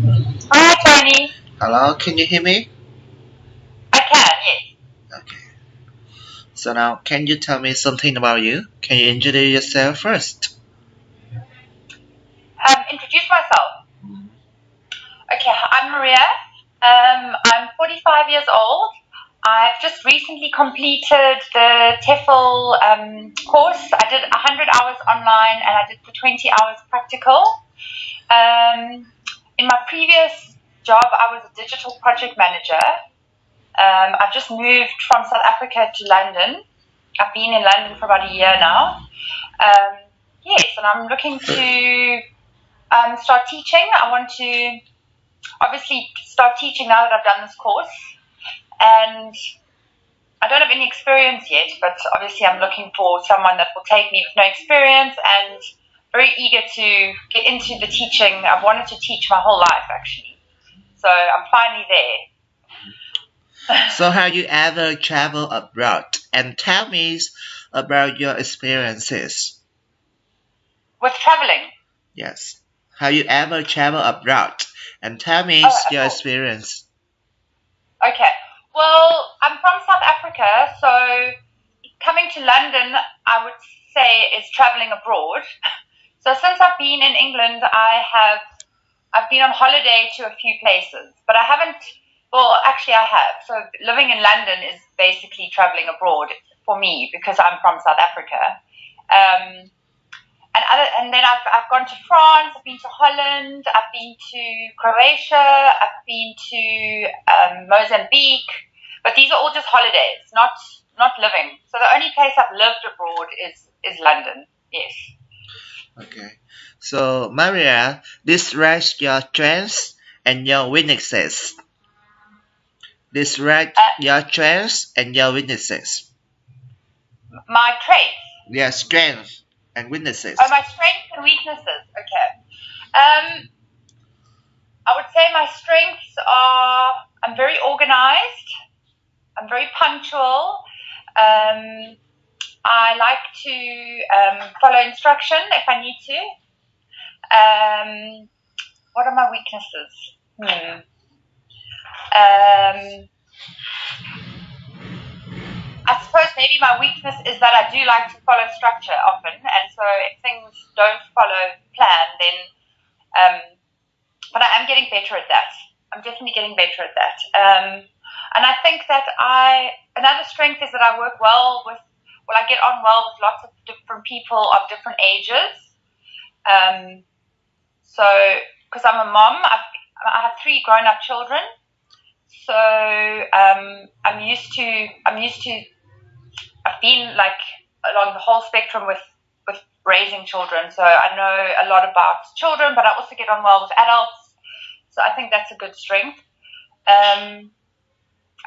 Hi, Tony. Hello, can you hear me? I can, yes. Okay. So now, can you tell me something about you? Can you introduce yourself first? Introduce myself. Okay, I'm Maria. I'm 45 years old. I've just recently completed the TEFL course. I did 100 hours online and I did the 20 hours practical. In my previous job, I was a digital project manager. I've just moved from South Africa to London. I've been in London for about a year now. Yes, and I'm looking to start teaching. I want to obviously start teaching now that I've done this course. And I don't have any experience yet, but obviously I'm looking for someone that will take me with no experience and very eager to get into the teaching. I've wanted to teach my whole life, actually. So I'm finally there. So have you ever traveled abroad? And tell me about your experiences. With traveling. Yes. Have you ever traveled abroad? And tell me Oh, your cool. experience. Okay. Well, I'm from South Africa, so coming to London, I would say, is traveling abroad. So since I've been in England, I've been on holiday to a few places, but I haven't. Well, actually, I have. So living in London is basically traveling abroad for me because I'm from South Africa. Um, and then I've gone to France, I've been to Holland, I've been to Croatia, I've been to Mozambique, but these are all just holidays, not living. So the only place I've lived abroad is London. Yes. Okay. So, Maria, describe your strengths and your weaknesses. Describe your strengths and your weaknesses. My traits. Your strengths and weaknesses. Oh, my strengths and weaknesses. Okay. I would say my strengths are I'm very organized. I'm very punctual. I like to follow instruction if I need to. What are my weaknesses? I suppose maybe my weakness is that I do like to follow structure often, and so if things don't follow plan, then. But I am getting better at that. I'm definitely getting better at that. And I think that another strength is that I work well with. Well, I get on well with lots of different people of different ages. So, because I'm a mom, I have 3 grown-up children. So I'm used to. I've been like along the whole spectrum with raising children, so I know a lot about children, but I also get on well with adults. So I think that's a good strength. I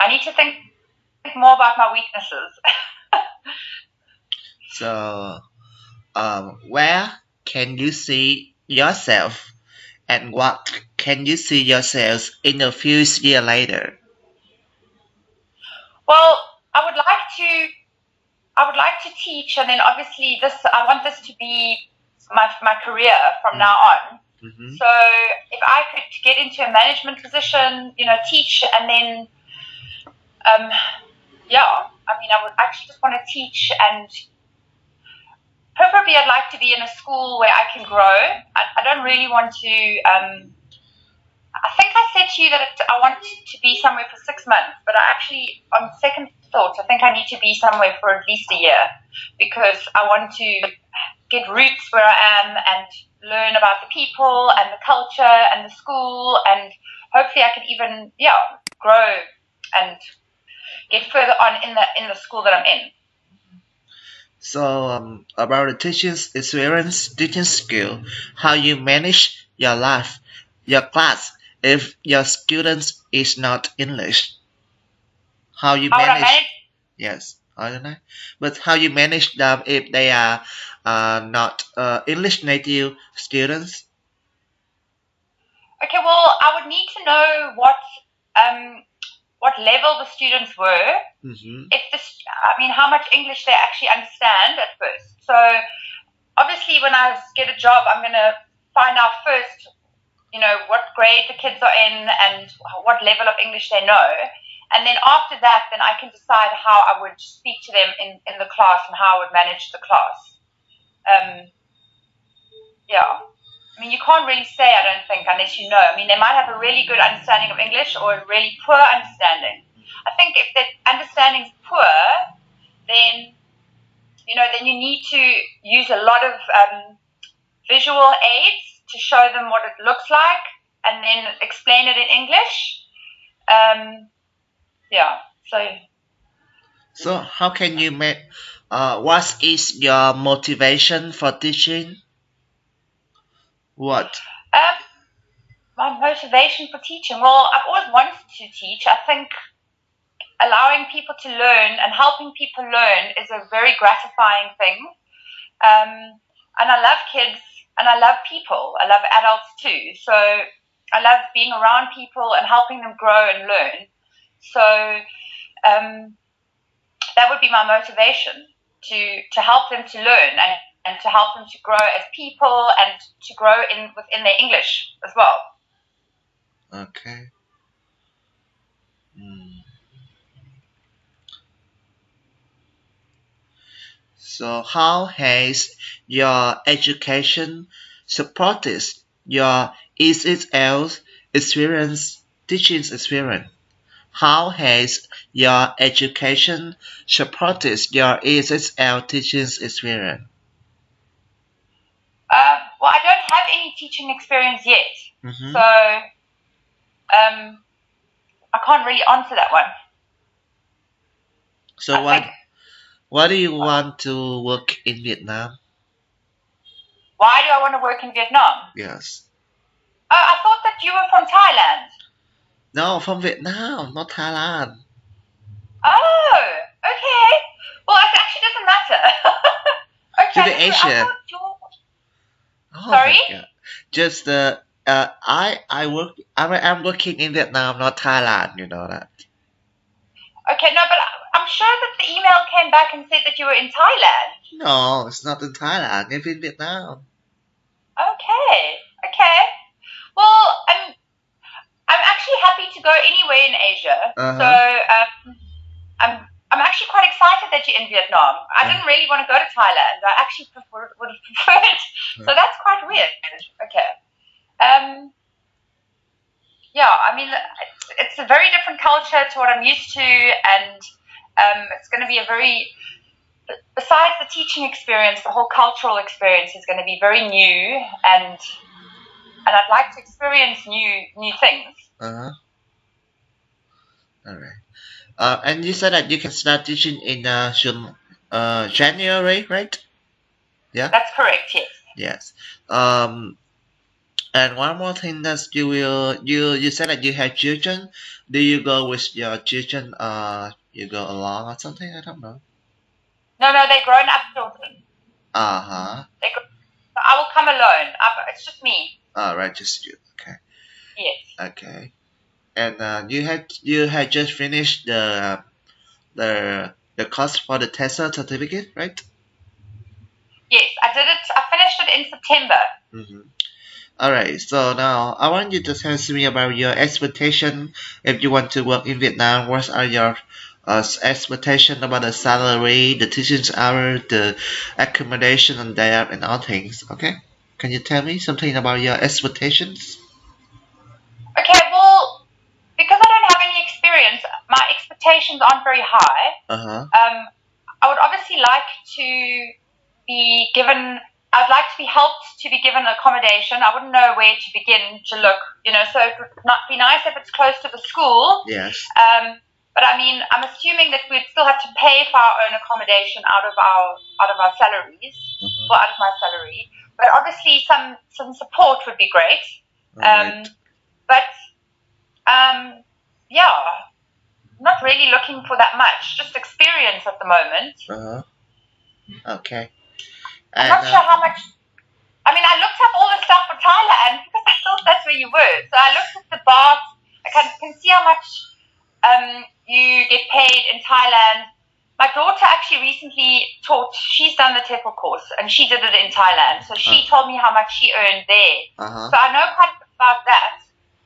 need to think more about my weaknesses. So, where can you see yourself and what can you see yourself in a few years later? Well, I would like to teach, and then obviously I want this to be my career from now on. Mm-hmm. So if I could get into a management position, teach, and then, I would actually just want to teach, and preferably I'd like to be in a school where I can grow. I don't really want to. I think I said to you that I want to be somewhere for 6 months, but I actually, on second thought, I think I need to be somewhere for at least a year because I want to get roots where I am and learn about the people and the culture and the school, and hopefully I can even grow and get further on in the school that I'm in. So, about the teaching experience, teaching skill, how you manage your life, your class, if your students is not English, how you How would I manage? manage? Yes, I don't know, but how you manage them if they are not English native students? Okay, well, I would need to know what level the students were. Mm-hmm. How much English they actually understand at first. So obviously, when I get a job, I'm going to find out first, what grade the kids are in and what level of English they know. And then after that, then I can decide how I would speak to them in the class and how I would manage the class. Yeah. I mean, you can't really say, I don't think, unless you know. I mean, they might have a really good understanding of English or a really poor understanding. I think if the understanding's poor, then then you need to use a lot of visual aids to show them what it looks like and then explain it in English. Yeah. So how can you make? What is your motivation for teaching? What? My motivation for teaching. Well, I've always wanted to teach. I think allowing people to learn and helping people learn is a very gratifying thing. And I love kids and I love people. I love adults too. So I love being around people and helping them grow and learn. So that would be my motivation, to help them to learn and to help them to grow as people and to grow within their English as well. Okay. So how has your education supported your ESL experience, teaching experience? How has your education supported your ESL teaching experience? Well, I don't have any teaching experience yet, so I can't really answer that one. So why do you want to work in Vietnam? Why do I want to work in Vietnam? Yes. I thought that you were from Thailand. No, from Vietnam, not Thailand. Oh, okay. Well, it actually doesn't matter. Okay. To the Asia. Oh, sorry? Just I'm working in Vietnam, not Thailand. You know that. Okay, no, but I'm sure that the email came back and said that you were in Thailand. No, it's not in Thailand. It's in Vietnam. Okay. Well, I'm actually happy to go anywhere in Asia. So I'm actually quite excited that you're in Vietnam. I didn't really want to go to Thailand. I actually would have preferred. So that's quite weird. Okay. Yeah, I mean, it's a very different culture to what I'm used to, and it's going to be besides the teaching experience, the whole cultural experience is going to be very new, and I'd like to experience new things. All right. And you said that you can start teaching in January, right? Yeah. That's correct. Yes. Yes. And one more thing that you said that you have children. Do you go with your children? You go along or something? I don't know. No, they're grown up children. I will come alone. It's just me. Right, just you. Okay. Yes. Okay. And you had just finished the course for the TESOL certificate, right? Yes, I did it. I finished it in September. Alright, so now I want you to tell me about your expectation if you want to work in Vietnam. What are your expectation about the salary, the teaching hour, the accommodation and there and all things? Okay, can you tell me something about your expectations? Okay, well, because I don't have any experience, my expectations aren't very high. I would obviously like to be given. I'd like to be helped to be given accommodation. I wouldn't know where to begin to look, so it would not be nice if it's close to the school. Yes. But I mean, I'm assuming that we'd still have to pay for our own accommodation out of our salaries, or out of my salary. But obviously, some support would be great. Right. But yeah, not really looking for that much. Just experience at the moment. Okay. I'm not sure how much. I mean, I looked up all the stuff for Thailand because I thought that's where you were. So I looked at the baht. I can see how much you get paid in Thailand. My daughter actually recently she's done the TEFL course and she did it in Thailand. So she told me how much she earned there. So I know about that,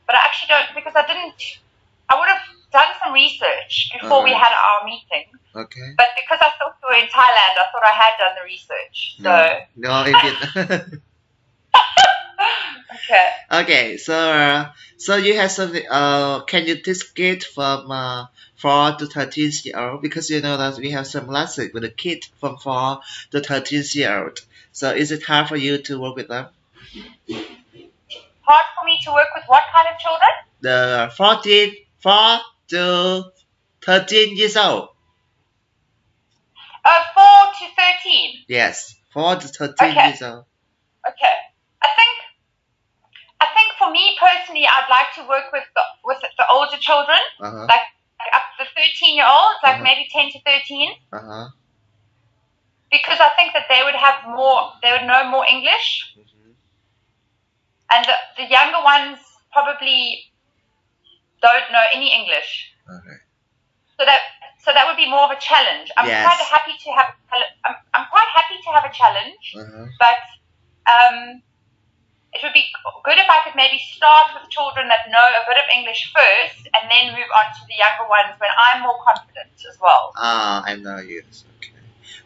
but I actually don't because I didn't. I would have done some research before we had our meeting. Okay. But because I thought we were in Thailand, I thought I had done the research. So No, in Vietnam. okay. Okay, so you have something. Can you discrete from 4 to 13 year old, because you know that we have some lessons with a kid from 4 to 13 year old. So is it hard for you to work with them? Hard for me to work with what kind of children? The 4 to 13 years old. 4 to 13. Yes, 4 to 13 Okay. years old. Okay. I think for me personally, I'd like to work with the older children, like up to the 13-year-olds, like maybe 10 to 13, because I think that they would know more English, and the younger ones probably don't know any English. Okay. So that would be more of a challenge. I'm Yes. quite happy to have. I'm quite happy to have a challenge, but it would be good if I could maybe start with children that know a bit of English first, and then move on to the younger ones when I'm more confident as well. I know you. Okay.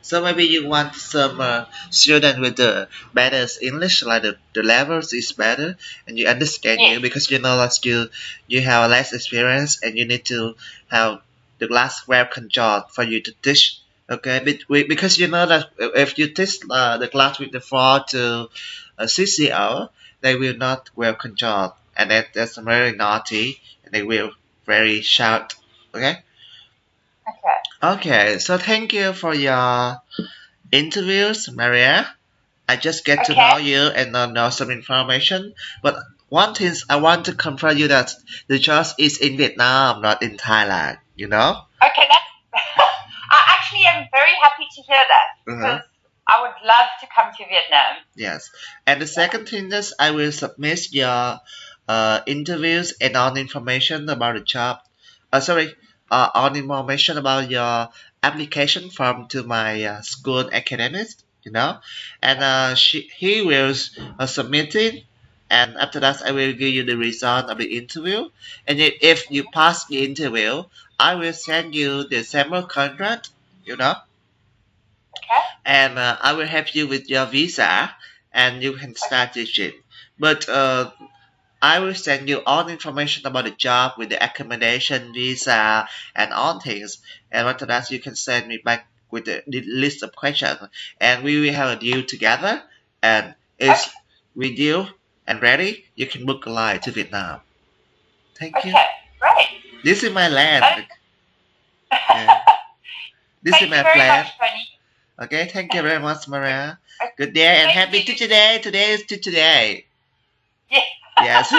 So maybe you want some student with the better English, like the levels is better, and you understand you, because you know that you have less experience and you need to have the class well controlled for you to teach. Okay, because you know that if you teach the class with the 4 to 6 year old, they will not well controlled, and that's very naughty, and they will very shout. Okay. Okay. Okay, so thank you for your interviews, Maria. I just get to Okay. know you and know some information. But one thing I want to confirm you that the job is in Vietnam, not in Thailand. You know? Okay, I actually am very happy to hear that, because I would love to come to Vietnam. Yes. And the second thing is I will submit your interviews and all information about the job. All information about your application form to my school academist. You know, and he will submit it. And after that, I will give you the result of the interview. And if you pass the interview, I will send you the sample contract. You know. Okay. And I will help you with your visa, and you can start teaching. But I will send you all the information about the job with the accommodation, visa, and all things. And after that, you can send me back with the list of questions, and we will have a deal together. And if we deal and ready, you can book a flight to Vietnam. Thank you. Okay, great. This is my land. This Thank is you my very plan. much, Tony. Okay, thank you very much, Maria. Good day and happy Teacher Day. Today is Teacher Day. Yeah. Yes.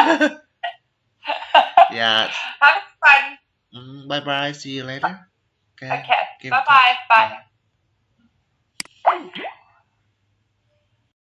Yes. Have fun. Bye bye. See you later. Okay. Bye bye. Bye.